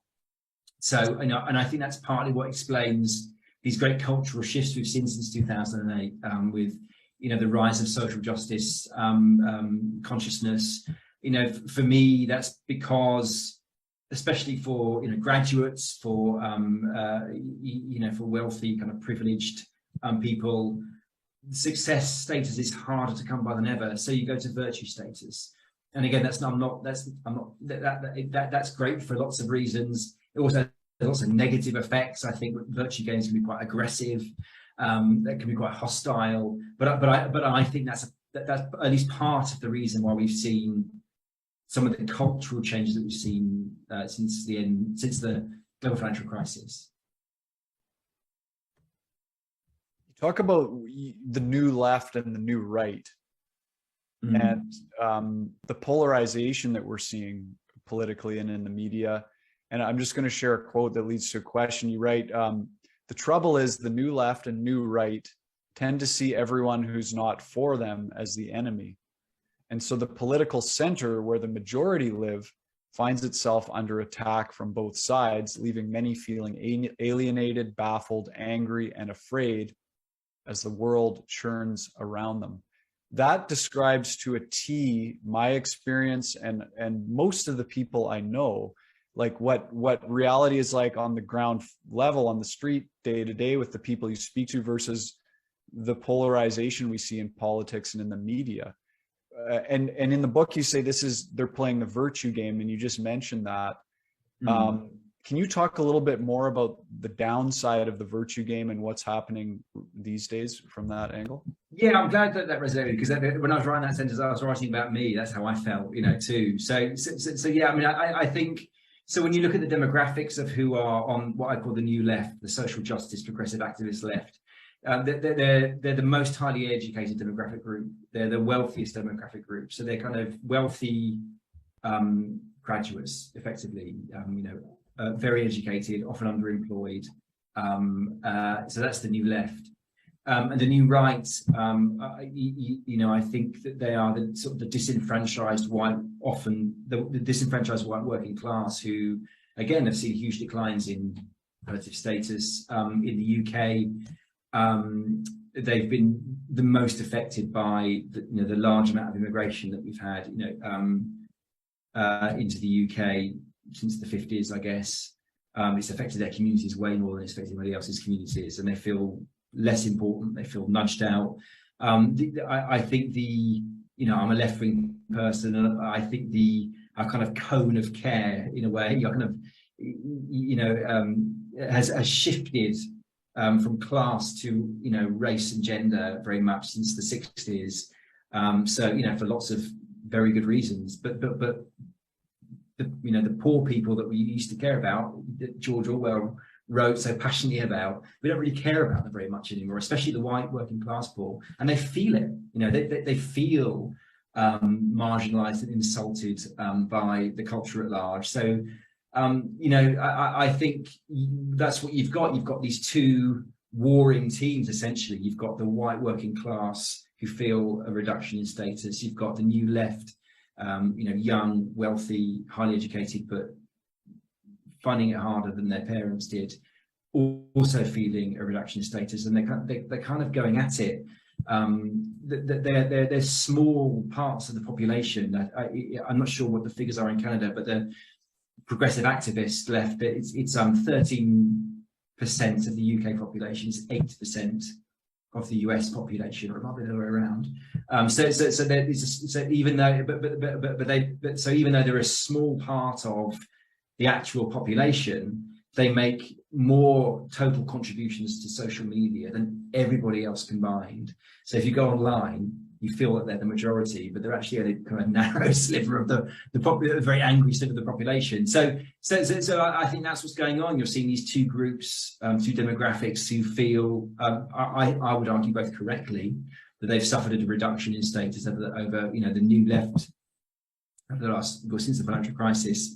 So, and I think that's partly what explains these great cultural shifts we've seen since 2008, with, the rise of social justice consciousness. For me, that's because, especially for graduates, for for wealthy kind of privileged people, success status is harder to come by than ever. So you go to virtue status, and again, that's great for lots of reasons. It also has lots of negative effects. I think virtue games can be quite aggressive, that can be quite hostile. But I think that's at least part of the reason why we've seen some of the cultural changes that we've seen since the global financial crisis. Talk about the new left and the new right, and the polarization that we're seeing politically and in the media. And I'm just going to share a quote that leads to a question. You write, the trouble is the new left and new right tend to see everyone who's not for them as the enemy. And so the political center, where the majority live, finds itself under attack from both sides, leaving many feeling alienated, baffled, angry, and afraid as the world churns around them. That describes to a T my experience and most of the people I know, like what reality is like on the ground level, on the street, day to day with the people you speak to, versus the polarization we see in politics and in the media. And in the book, you say they're playing the virtue game, and you just mentioned that. Can you talk a little bit more about the downside of the virtue game and what's happening these days from that angle? Yeah, I'm glad that resonated, because when I was writing that sentence, I was writing about me. That's how I felt, too. So yeah, I mean, I think, so when you look at the demographics of who are on what I call the new left, the social justice, progressive activist left, they're the most highly educated demographic group. They're the wealthiest demographic group. So they're kind of wealthy graduates, effectively, very educated, often underemployed. So that's the new left. And the new right, I think that they are the sort of the disenfranchised white, often the disenfranchised white working class who, again, have seen huge declines in relative status. In the UK, they've been the most affected by the large amount of immigration that we've had, into the UK since the 50s, I guess. It's affected their communities way more than it's affected anybody else's communities, and they feel less important. They feel nudged out. I think I'm a left-wing person, and I think a kind of cone of care, in a way, has shifted from class to race and gender very much since the 60s. So for lots of very good reasons, but the poor people that we used to care about, that George Orwell wrote so passionately about, we don't really care about them very much anymore, especially the white working class poor, and they feel it. They feel marginalized and insulted by the culture at large. So I think that's what you've got. You've got these two warring teams, essentially. You've got the white working class who feel a reduction in status. You've got the new left, young, wealthy, highly educated, but finding it harder than their parents did, also feeling a reduction in status, and they're kind of going at it. They're small parts of the population. I'm not sure what the figures are in Canada, but the progressive activist left, it's 13% of the UK population, is 8% of the US population, or it might be the other way around. So even though they're a small part of the actual population, they make more total contributions to social media than everybody else combined. So if you go online, you feel that they're the majority, but they're actually a kind of narrow sliver of the very angry sliver of the population. So I think that's what's going on. You're seeing these two groups, two demographics who feel, I would argue both correctly, that they've suffered a reduction in status over the new left over the since the financial crisis,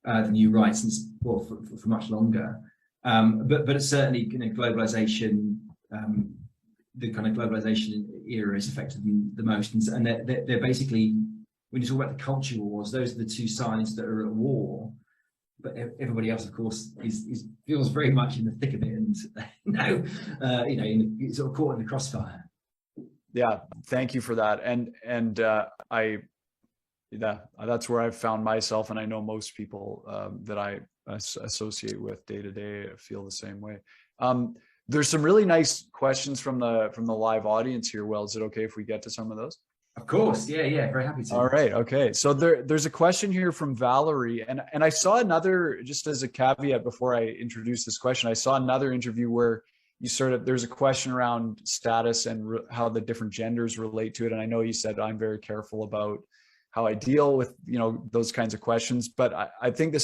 the new right since for much longer. But it's certainly globalization. The kind of globalization era has affected them the most, and they're basically, when you talk about the culture wars, those are the two sides that are at war. But everybody else, of course, feels very much in the thick of it, and sort of caught in the crossfire. Yeah, thank you for that. And that's where I've found myself, and I know most people that I associate with day to day feel the same way. There's some really nice questions from the live audience here. Will, is it okay if we get to some of those? Of course, yeah, very happy to. All right, okay. So there's a question here from Valerie, and I saw another, just as a caveat before I introduce this question, I saw another interview where there's a question around status and how the different genders relate to it. And I know you said I'm very careful about how I deal with those kinds of questions, but I think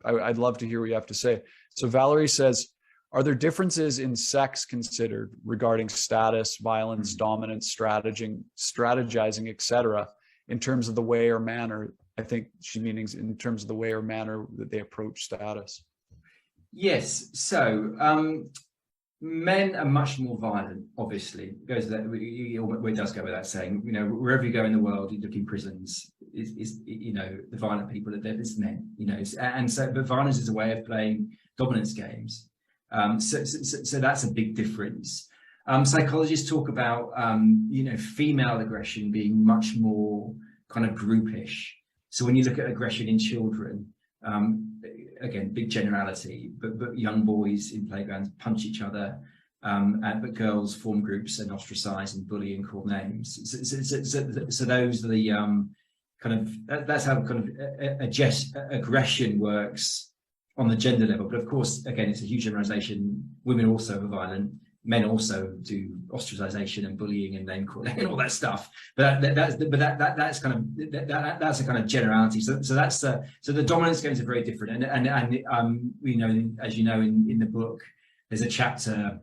I'd love to hear what you have to say. So Valerie says, are there differences in sex considered regarding status, violence, dominance, strategizing, etc., in terms of the way or manner? I think she means in terms of the way or manner that they approach status. Yes. So men are much more violent. Obviously, it does go without saying. Wherever you go in the world, you look in prisons. The violent people it's men. And so, but violence is a way of playing dominance games. So that's a big difference. Psychologists talk about female aggression being much more kind of groupish. So when you look at aggression in children, again, big generality, but young boys in playgrounds punch each other, but girls form groups and ostracize and bully and call names. So those are the that's how kind of aggression works on the gender level. But of course, again, it's a huge generalization. Women also are violent. Men also do ostracization and bullying and name calling and all that stuff. But that's a kind of generality. So the dominance games are very different. And as you know, in the book, there's a chapter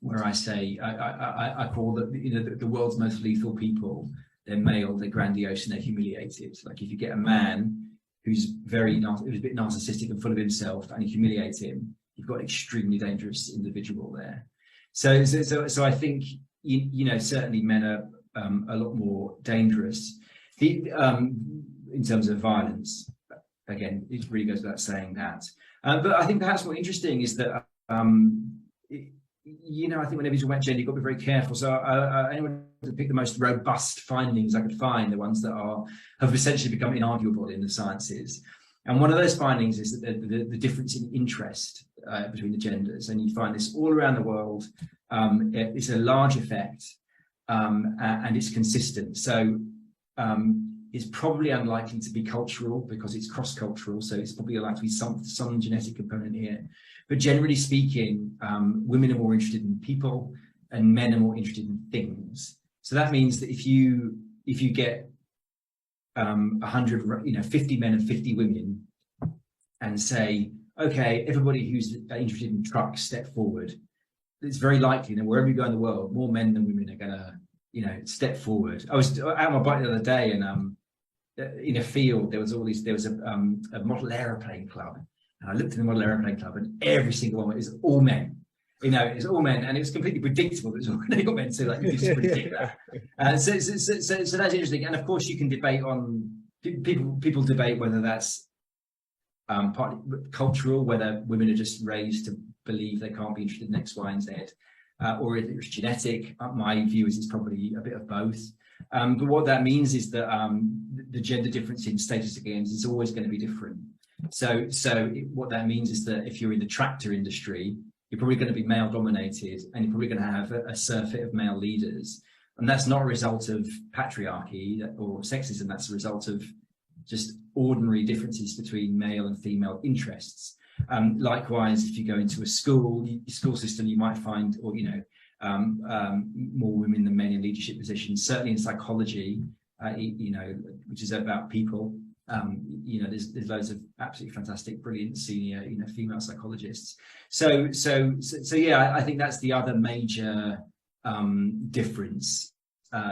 where I say I call the world's most lethal people. They're male, they're grandiose, and they're humiliated. Like if you get a man who's who's a bit narcissistic and full of himself, and you humiliate him, you've got an extremely dangerous individual there. So I think certainly men are a lot more dangerous. In terms of violence, again, it really goes without saying that. But I think perhaps more interesting is that I think whenever you talk about gender, you've got to be very careful. So I wanted to pick the most robust findings I could find, the ones that have essentially become inarguable in the sciences. And one of those findings is that the difference in interest between the genders, and you find this all around the world. It's a large effect, and it's consistent. So it's probably unlikely to be cultural because it's cross-cultural. So it's probably likely to be some genetic component here. But generally speaking, women are more interested in people and men are more interested in things. So that means that if you get 50 men and 50 women and say, okay, everybody who's interested in trucks, step forward. It's very likely that wherever you go in the world, more men than women are going to, step forward. I was out on my bike the other day and in a field, there was a model aeroplane club. And I looked at the model aeroplane club and every single one was all men. It's all men, and it was completely predictable that it was all men. So you just predict that. So that's interesting. And of course, you can debate on people debate whether that's partly cultural, whether women are just raised to believe they can't be interested in X, Y, and Z, or if it's genetic. My view is it's probably a bit of both. But what that means is that the gender difference in status of games is always going to be different. So what that means is that if you're in the tractor industry, you're probably going to be male dominated, and you're probably going to have a surfeit of male leaders. And that's not a result of patriarchy or sexism. That's a result of just ordinary differences between male and female interests. Likewise, if you go into a school system, you might find, more women than men in leadership positions. Certainly in psychology, which is about people. There's loads of absolutely fantastic, brilliant senior, female psychologists. So yeah, I think that's the other major difference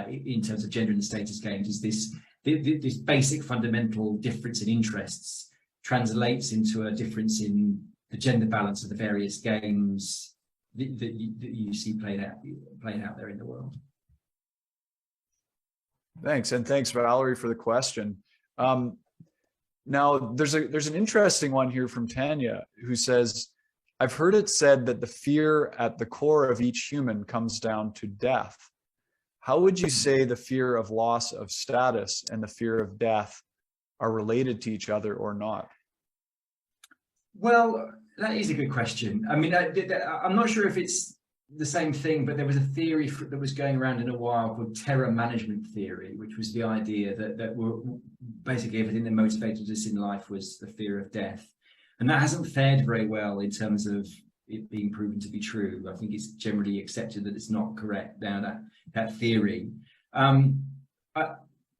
in terms of gender in the status games is this basic fundamental difference in interests translates into a difference in the gender balance of the various games that you see playing out there in the world. Thanks, and thanks, Valerie, for the question. Now, there's an interesting one here from Tanya, who says, I've heard it said that the fear at the core of each human comes down to death. How would you say the fear of loss of status and the fear of death are related to each other or not? Well, that is a good question. I mean, I'm not sure if it's the same thing, but there was a theory that was going around in a while called terror management theory, which was the idea that basically everything that motivated us in life was the fear of death. And that hasn't fared very well in terms of it being proven to be true. I think it's generally accepted that it's not correct now, that theory.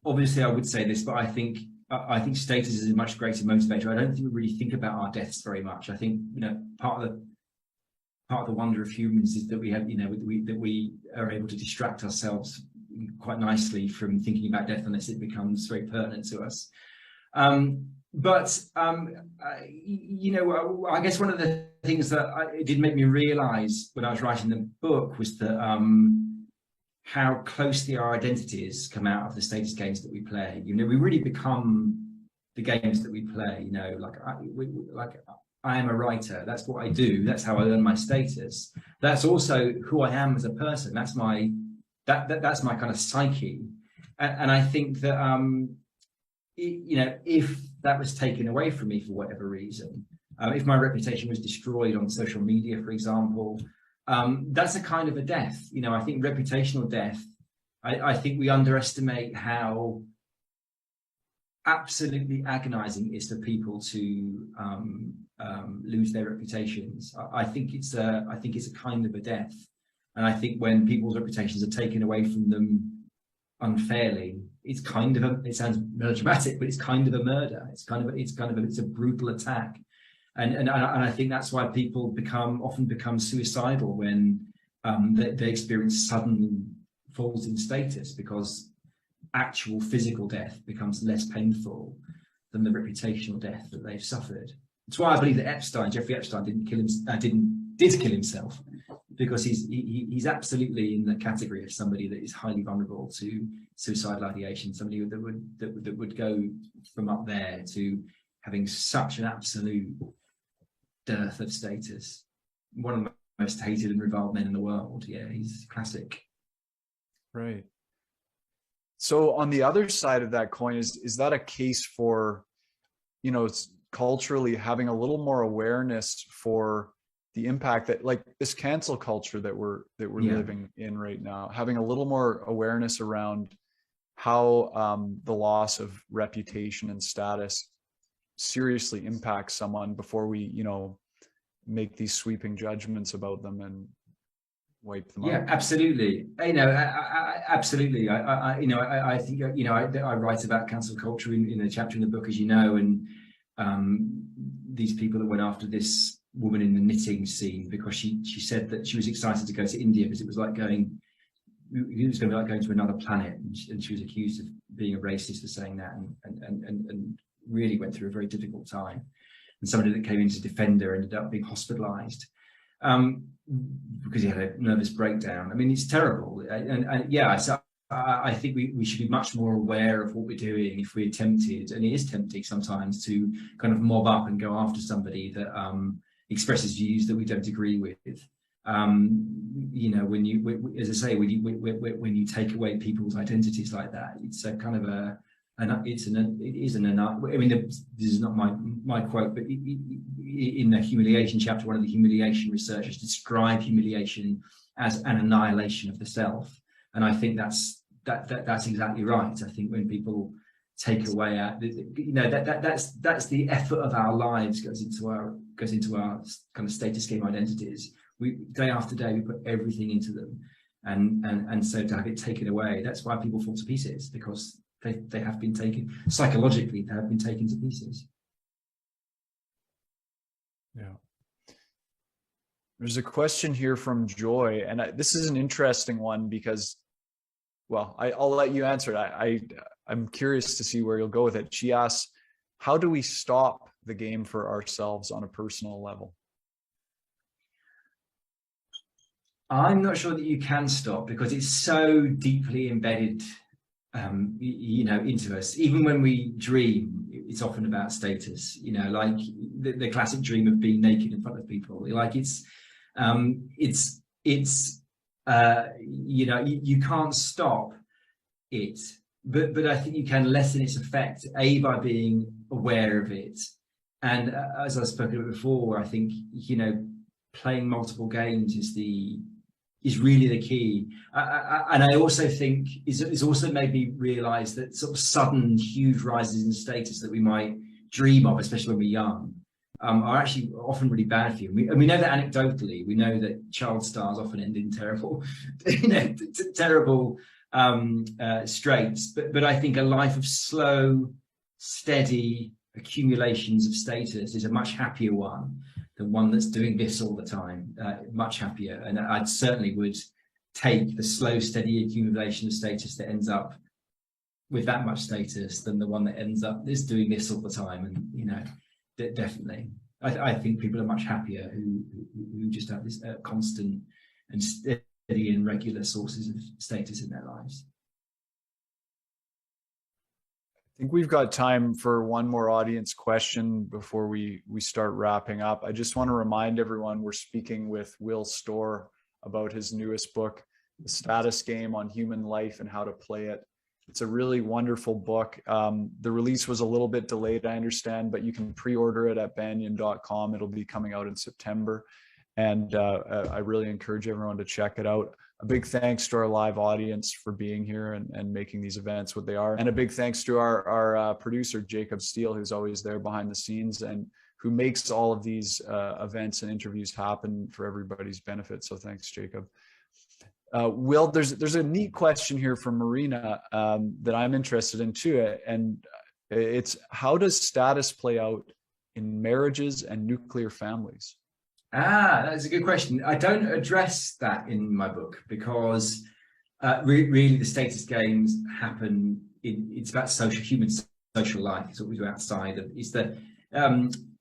Obviously, I would say this, but I think status is a much greater motivator. I don't think we really think about our deaths very much. I think, part of the wonder of humans is that we have, that we are able to distract ourselves quite nicely from thinking about death unless it becomes very pertinent to us. I guess one of the things that it did make me realize when I was writing the book was that how closely our identities come out of the status games that we play. We really become the games that we play. I am a writer. That's what I do. That's how I earn my status. That's also who I am as a person. That's my kind of psyche. And I think that if that was taken away from me for whatever reason, if my reputation was destroyed on social media, for example, that's a kind of a death. I think reputational death. I think we underestimate how absolutely agonizing it is for people to lose their reputations. I think it's a kind of a death, and I think when people's reputations are taken away from them unfairly, it sounds melodramatic, but it's kind of a murder. It's a brutal attack, and I think that's why people often become suicidal when they experience sudden falls in status because actual physical death becomes less painful than the reputational death that they've suffered. That's why I believe that Jeffrey Epstein, did kill himself, because he's absolutely in the category of somebody that is highly vulnerable to suicidal ideation, somebody that would go from up there to having such an absolute dearth of status. One of the most hated and reviled men in the world. Yeah, he's classic. Right. So on the other side of that coin, is that a case for, it's culturally having a little more awareness for the impact that, like, this cancel culture that we're living in right now, having a little more awareness around how the loss of reputation and status seriously impacts someone before we, make these sweeping judgments about them and wipe them out. Absolutely. Absolutely. I think, I write about cancel culture in a chapter in the book, as you know, and these people that went after this woman in the knitting scene because she said that she was excited to go to India because it was going to be like going to another planet, and she was accused of being a racist for saying that, and really went through a very difficult time. And somebody that came in to defend her ended up being hospitalized because he had a nervous breakdown. I mean, it's terrible. So I think we should be much more aware of what we're doing if we're tempted, and it is tempting sometimes to kind of mob up and go after somebody that expresses views that we don't agree with. When you, as I say, when you take away people's identities like that, it's a kind of I mean, this is not my quote, but in the humiliation chapter, one of the humiliation researchers described humiliation as an annihilation of the self, and I think that's exactly right. I think when people take away that's the effort of our lives goes into our kind of status game identities. We day after day we put everything into them, and so to have it taken away, that's why people fall to pieces, because they have been taken psychologically. They have been taken to pieces. Yeah. There's a question here from Joy, and this is an interesting one because, well, I'll let you answer it. I'm curious to see where you'll go with it. She asks, how do we stop the game for ourselves on a personal level? I'm not sure that you can stop, because it's so deeply embedded into us. Even when we dream, it's often about status, like the classic dream of being naked in front of people. Like you can't stop it, but I think you can lessen its effect, by being aware of it. And as I've spoken about before, I think playing multiple games is really the key. And I also think it's also made me realize that sort of sudden huge rises in status that we might dream of, especially when we're young, are actually often really bad for you. And we know that anecdotally. We know that child stars often end in terrible, terrible straits. But I think a life of slow, steady accumulations of status is a much happier one than one that's doing this all the time. Much happier. And I certainly would take the slow, steady accumulation of status that ends up with that much status than the one that ends up is doing this all the time. And definitely, I think people are much happier who just have this constant and steady and regular sources of status in their lives. I think we've got time for one more audience question before we start wrapping up. I just want to remind everyone we're speaking with Will Storr about his newest book, The Status Game on Human Life and How to Play It. It's a really wonderful book. The release was a little bit delayed, I understand, but you can pre-order it at banyen.com. It'll be coming out in September. And I really encourage everyone to check it out. A big thanks to our live audience for being here and making these events what they are. And a big thanks to our producer, Jacob Steele, who's always there behind the scenes and who makes all of these events and interviews happen for everybody's benefit. So thanks, Jacob. Will, there's a neat question here from Marina that I'm interested in too. And it's, how does status play out in marriages and nuclear families? That's a good question. I don't address that in my book because really the status games happen it's about human social life. It's what we do outside of, it's the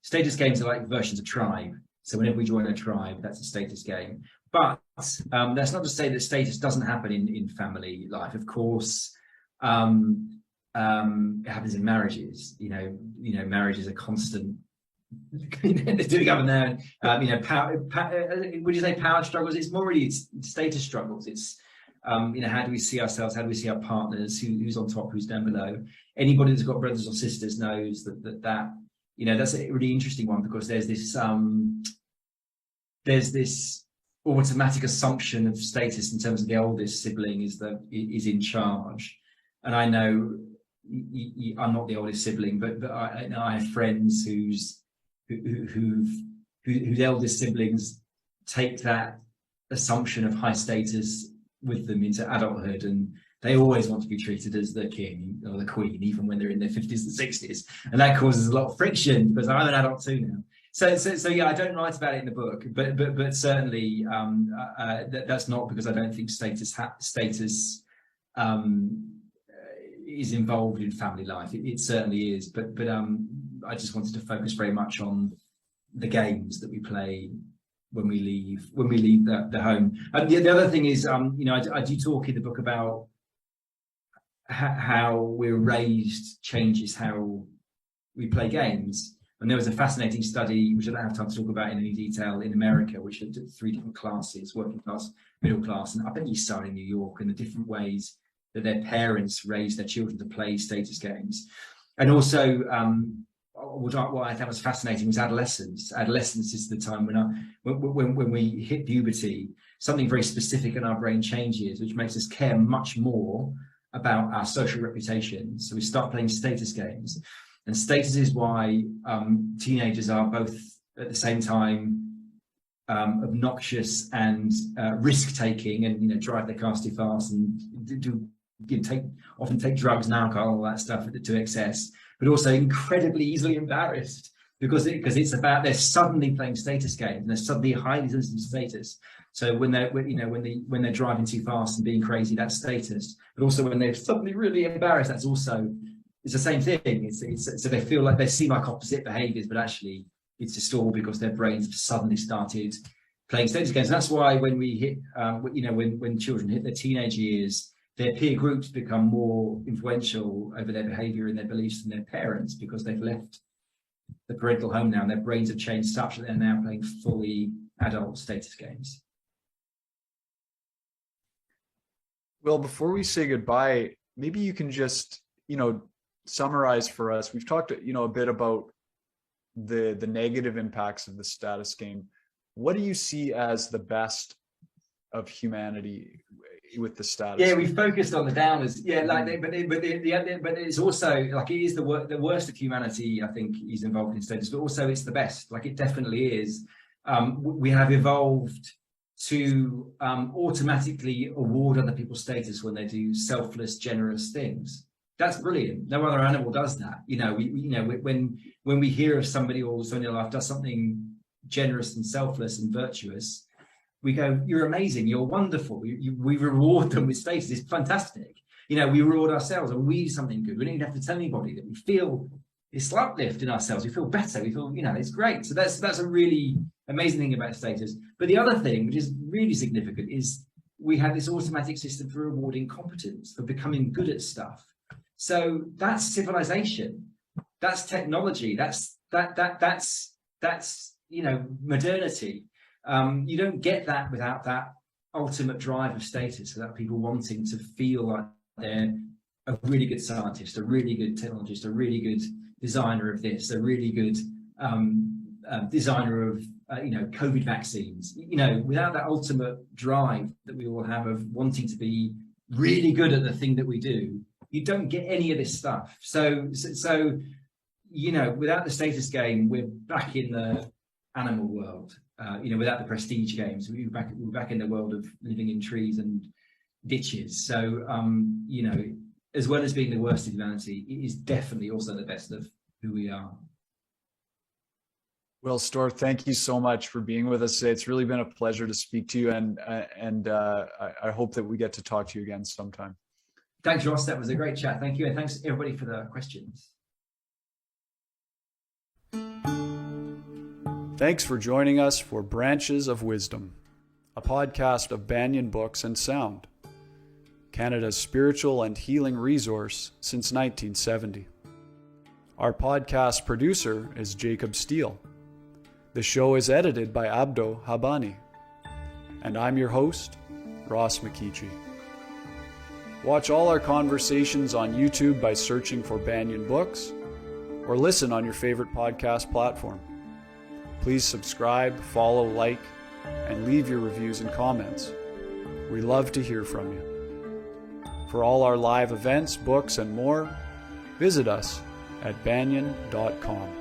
status games are like versions of tribe. So whenever we join a tribe, that's a status game. But that's not to say that status doesn't happen in family life. Of course, it happens in marriages. Marriage is a constant doing up and down. Would you say power struggles? It's more really it's status struggles. It's how do we see ourselves? How do we see our partners? Who's on top? Who's down below? Anybody that's got brothers or sisters knows that that's a really interesting one, because there's this automatic assumption of status in terms of the oldest sibling is in charge. And I know I'm not the oldest sibling, but I have friends whose eldest siblings take that assumption of high status with them into adulthood, and they always want to be treated as the king or the queen, even when they're in their 50s and 60s, and that causes a lot of friction because I'm an adult too now. So yeah, I don't write about it in the book, but certainly that's not because I don't think status is involved in family life. It certainly is, but I just wanted to focus very much on the games that we play when we leave the home. And the other thing is, I do talk in the book about how we're raised changes how we play games. And there was a fascinating study, which I don't have time to talk about in any detail, in America, which looked at 3 different classes: working class, middle class, and up in East Side in New York, and the different ways that their parents raised their children to play status games. And also, what I thought was fascinating was adolescence. Adolescence is the time when we hit puberty, something very specific in our brain changes, which makes us care much more about our social reputation. So we start playing status games. And status is why teenagers are both at the same time obnoxious and risk-taking, and drive their cars too fast and often take drugs and alcohol, all that stuff to excess, but also incredibly easily embarrassed because it's about they're suddenly playing status games and they're suddenly highly sensitive to status. So when they're driving too fast and being crazy, that's status. But also when they're suddenly really embarrassed, that's also, it's the same thing. It's so they feel like they seem like opposite behaviors, but actually it's just all because their brains have suddenly started playing status games. And that's why when we hit, when children hit their teenage years, their peer groups become more influential over their behavior and their beliefs than their parents, because they've left the parental home now and their brains have changed such that they're now playing fully adult status games. Well, before we say goodbye, maybe you can just, summarize for us. We've talked, a bit about the negative impacts of the status game. What do you see as the best of humanity with the status? Yeah, we focused on the downers. Yeah, but it's also like it is the worst of humanity. I think is involved in status, but also it's the best. Like it definitely is. We have evolved to automatically award other people status when they do selfless, generous things. That's brilliant. No other animal does that. When we hear of somebody or someone in your life does something generous and selfless and virtuous, we go, "You're amazing. You're wonderful." We reward them with status. It's fantastic. We reward ourselves and we do something good. We don't even have to tell anybody that we feel this uplift in ourselves. We feel better. We feel, it's great. So that's a really amazing thing about status. But the other thing, which is really significant, is we have this automatic system for rewarding competence, for becoming good at stuff. So that's civilization. That's technology. That's modernity. You don't get that without that ultimate drive of status, without people wanting to feel like they're a really good scientist, a really good technologist, a really good designer of this, a really good designer of COVID vaccines. Without that ultimate drive that we all have of wanting to be really good at the thing that we do, you don't get any of this stuff. So without the status game, we're back in the animal world. Without the prestige games, we're back in the world of living in trees and ditches. So, as well as being the worst of humanity, it is definitely also the best of who we are. Will Storr, thank you so much for being with us today. It's really been a pleasure to speak to you, and I hope that we get to talk to you again sometime. Thanks, Ross. That was a great chat. Thank you. And thanks everybody for the questions. Thanks for joining us for Branches of Wisdom, a podcast of Banyen Books and Sound, Canada's spiritual and healing resource since 1970. Our podcast producer is Jacob Steele. The show is edited by Abdo Habani. And I'm your host, Ross McKeechee. Watch all our conversations on YouTube by searching for Banyen Books, or listen on your favorite podcast platform. Please subscribe, follow, like, and leave your reviews and comments. We love to hear from you. For all our live events, books, and more, visit us at banyen.com.